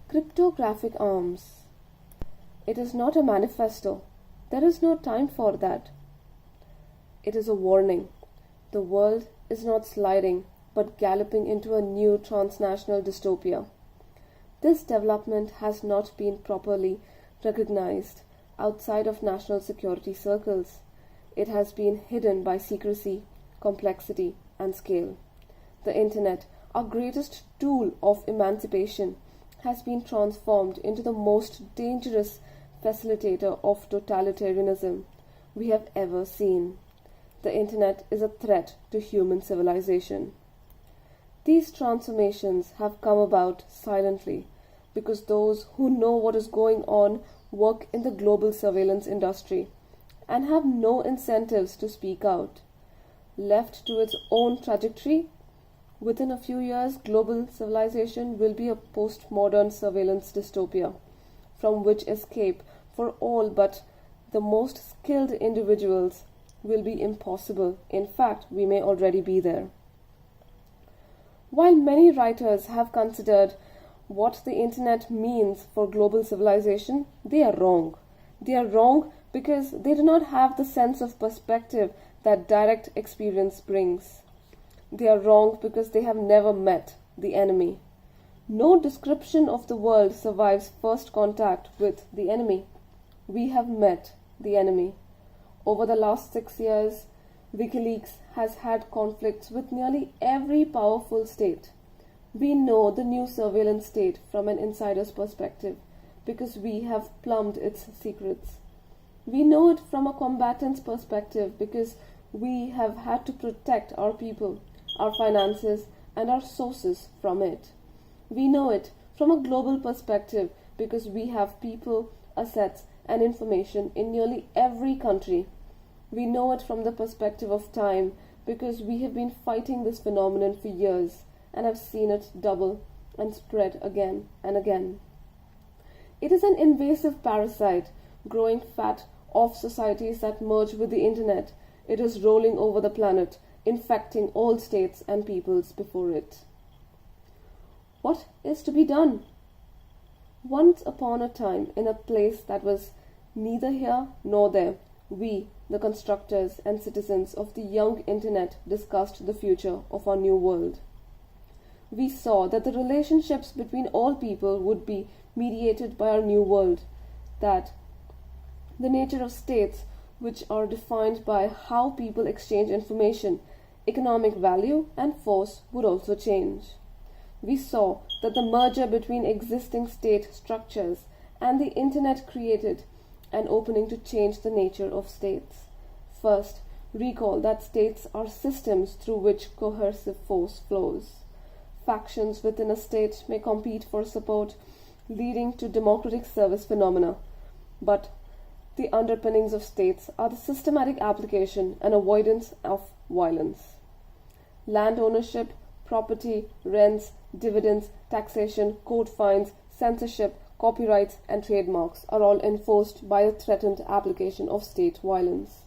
Cryptographic Arms. It is not a manifesto. There is no time for that. It is a warning. The world is not sliding, but galloping into a new transnational dystopia. This development has not been properly recognized outside of national security circles. It has been hidden by secrecy, complexity, and scale. The Internet, our greatest tool of emancipation, has been transformed into the most dangerous facilitator of totalitarianism we have ever seen. The Internet is a threat to human civilization. These transformations have come about silently because those who know what is going on work in the global surveillance industry and have no incentives to speak out. Left to its own trajectory, within a few years, global civilization will be a postmodern surveillance dystopia, from which escape for all but the most skilled individuals will be impossible. In fact, we may already be there. While many writers have considered what the Internet means for global civilization, they are wrong. They are wrong because they do not have the sense of perspective that direct experience brings. They are wrong because they have never met the enemy. No description of the world survives first contact with the enemy. We have met the enemy. Over the last 6 years, WikiLeaks has had conflicts with nearly every powerful state. We know the new surveillance state from an insider's perspective because we have plumbed its secrets. We know it from a combatant's perspective because we have had to protect our people, our finances, and our sources from it. We know it from a global perspective because we have people, assets, and information in nearly every country. We know it from the perspective of time because we have been fighting this phenomenon for years and have seen it double and spread again and again. It is an invasive parasite, growing fat off societies that merge with the Internet. It is rolling over the planet, infecting all states and peoples before it. What is to be done? Once upon a time, in a place that was neither here nor there, we, the constructors and citizens of the young Internet, discussed the future of our new world. We saw that the relationships between all people would be mediated by our new world, that the nature of states, which are defined by how people exchange information, economic value, and force, would also change. We saw that the merger between existing state structures and the Internet created an opening to change the nature of states. First, recall that states are systems through which coercive force flows. Factions within a state may compete for support, leading to democratic service phenomena, but the underpinnings of states are the systematic application and avoidance of violence. Land ownership, property, rents, dividends, taxation, court fines, censorship, copyrights, and trademarks are all enforced by the threatened application of state violence.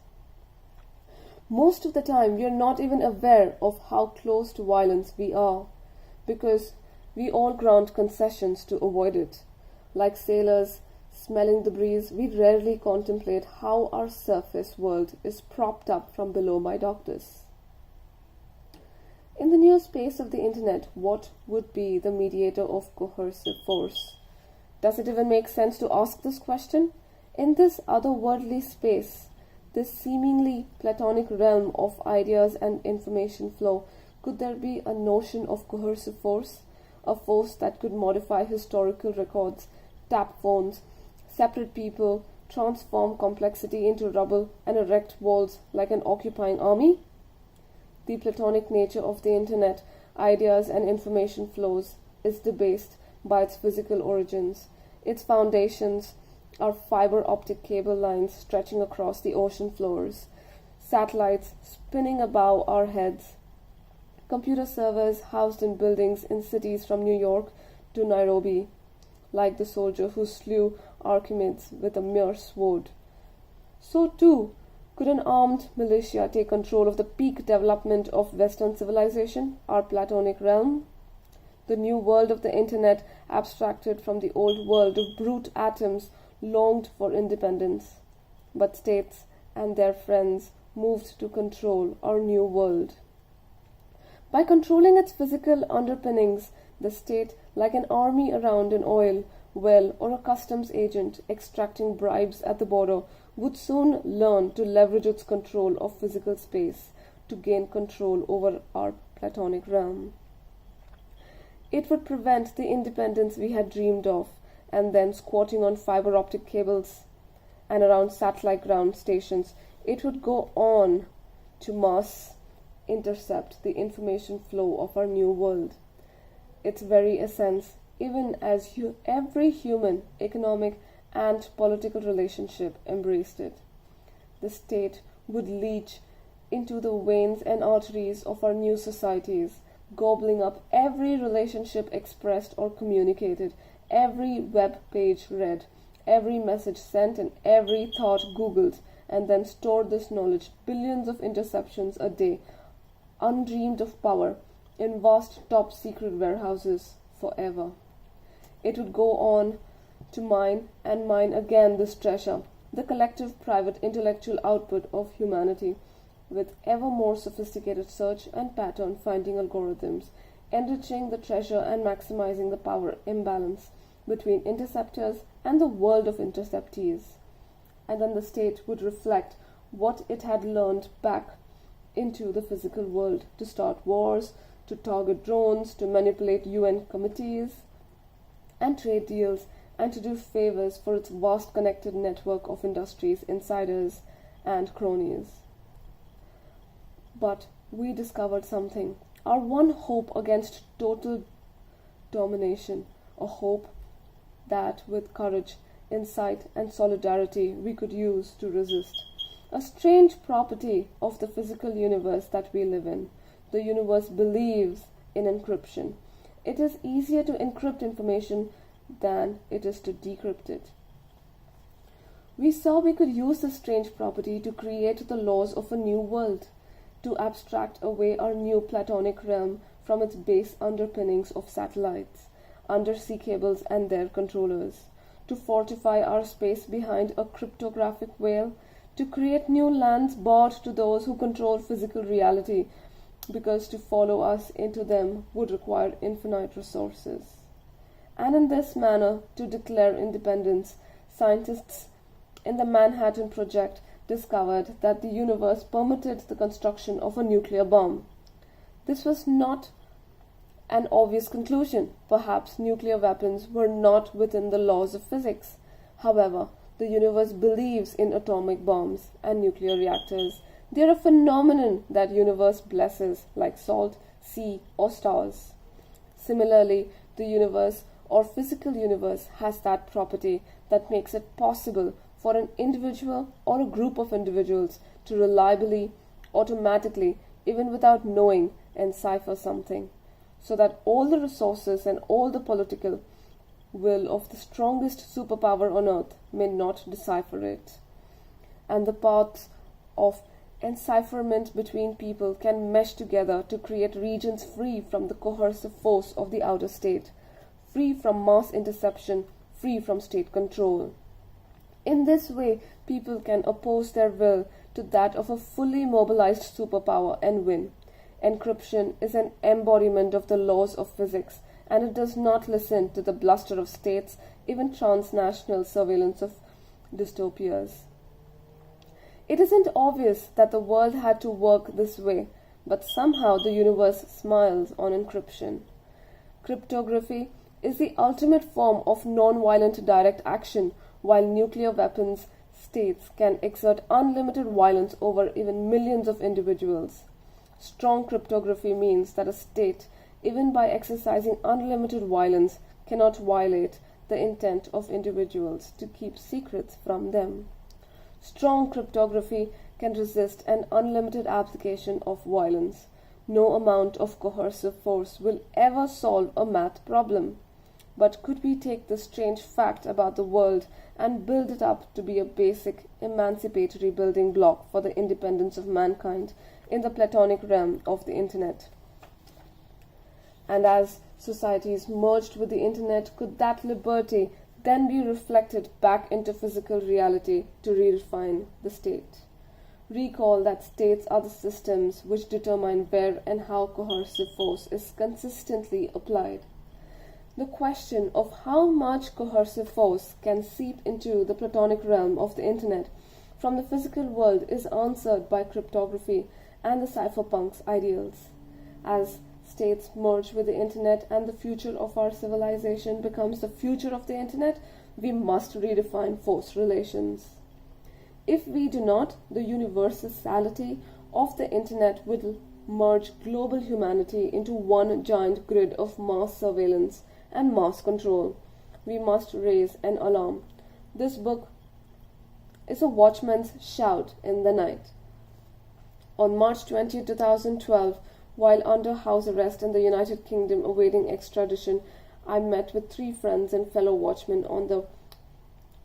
Most of the time, we are not even aware of how close to violence we are, because we all grant concessions to avoid it. Like sailors smelling the breeze, we rarely contemplate how our surface world is propped up from below by doctors. In the new space of the Internet, what would be the mediator of coercive force? Does it even make sense to ask this question? In this otherworldly space, this seemingly platonic realm of ideas and information flow, could there be a notion of coercive force? A force that could modify historical records, tap phones, separate people, transform complexity into rubble, and erect walls like an occupying army? The platonic nature of the Internet, ideas and information flows, is debased by its physical origins. Its foundations are fiber optic cable lines stretching across the ocean floors, satellites spinning above our heads, computer servers housed in buildings in cities from New York to Nairobi, like the soldier who slew Archimedes with a mere sword. So too, could an armed militia take control of the peak development of Western civilization, our platonic realm? The new world of the internet, abstracted from the old world of brute atoms, longed for independence. But states and their friends moved to control our new world. By controlling its physical underpinnings, the state, like an army around an oil well or a customs agent extracting bribes at the border, would soon learn to leverage its control of physical space to gain control over our platonic realm. It would prevent the independence we had dreamed of, and then squatting on fiber optic cables and around satellite ground stations, it would go on to mass intercept the information flow of our new world. Its very essence, even as every human, economic, and political relationship embraced it. The state would leach into the veins and arteries of our new societies, gobbling up every relationship expressed or communicated, every web page read, every message sent, and every thought googled, and then stored this knowledge, billions of interceptions a day, undreamed of power, in vast top secret warehouses forever. It would go on to mine and mine again this treasure, the collective private intellectual output of humanity, with ever more sophisticated search and pattern finding algorithms, enriching the treasure and maximizing the power imbalance between interceptors and the world of interceptees. And then the state would reflect what it had learned back into the physical world, to start wars, to target drones, to manipulate UN committees and trade deals, and to do favors for its vast connected network of industries, insiders, and cronies. But we discovered something, our one hope against total domination, a hope that with courage, insight, and solidarity we could use to resist. A strange property of the physical universe that we live in. The universe believes in encryption. It is easier to encrypt information than it is to decrypt it. We saw we could use this strange property to create the laws of a new world, to abstract away our new platonic realm from its base underpinnings of satellites, undersea cables and their controllers, to fortify our space behind a cryptographic veil, to create new lands bought to those who control physical reality, because to follow us into them would require infinite resources. And in this manner, to declare independence, scientists in the Manhattan Project discovered that the universe permitted the construction of a nuclear bomb. This was not an obvious conclusion. Perhaps nuclear weapons were not within the laws of physics. However, the universe believes in atomic bombs and nuclear reactors. They are a phenomenon that universe blesses, like salt, sea, or stars. Similarly, the universe or physical universe has that property that makes it possible for an individual or a group of individuals to reliably, automatically, even without knowing, encipher something, so that all the resources and all the political will of the strongest superpower on earth may not decipher it. And the paths of encipherment between people can mesh together to create regions free from the coercive force of the outer state, free from mass interception, free from state control. In this way, people can oppose their will to that of a fully mobilized superpower and win. Encryption is an embodiment of the laws of physics, and it does not listen to the bluster of states, even transnational surveillance of dystopias. It isn't obvious that the world had to work this way, but somehow the universe smiles on encryption. Cryptography is the ultimate form of non-violent direct action, while nuclear weapons states can exert unlimited violence over even millions of individuals. Strong cryptography means that a state, even by exercising unlimited violence, cannot violate the intent of individuals to keep secrets from them. Strong cryptography can resist an unlimited application of violence. No amount of coercive force will ever solve a math problem. But could we take this strange fact about the world and build it up to be a basic, emancipatory building block for the independence of mankind in the platonic realm of the internet? And as societies merged with the internet, could that liberty then be reflected back into physical reality to redefine the state? Recall that states are the systems which determine where and how coercive force is consistently applied. The question of how much coercive force can seep into the platonic realm of the internet from the physical world is answered by cryptography and the Cypher Punks' ideals. As states merge with the internet and the future of our civilization becomes the future of the internet, we must redefine force relations. If we do not, the universality of the internet will merge global humanity into one giant grid of mass surveillance and mass control. We must raise an alarm. This book is a watchman's shout in the night. On March 20, 2012, while under house arrest in the United Kingdom awaiting extradition, I met with 3 friends and fellow watchmen on the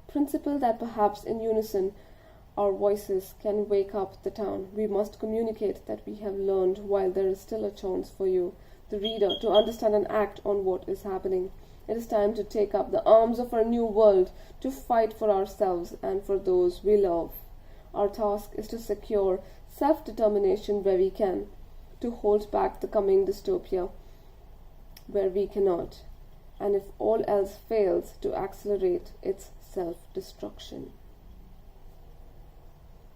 principle that perhaps in unison our voices can wake up the town. We must communicate that we have learned while there is still a chance for you, the reader, to understand and act on what is happening. It is time to take up the arms of our new world, to fight for ourselves and for those we love. Our task is to secure self-determination where we can, to hold back the coming dystopia where we cannot, and if all else fails, to accelerate its self-destruction.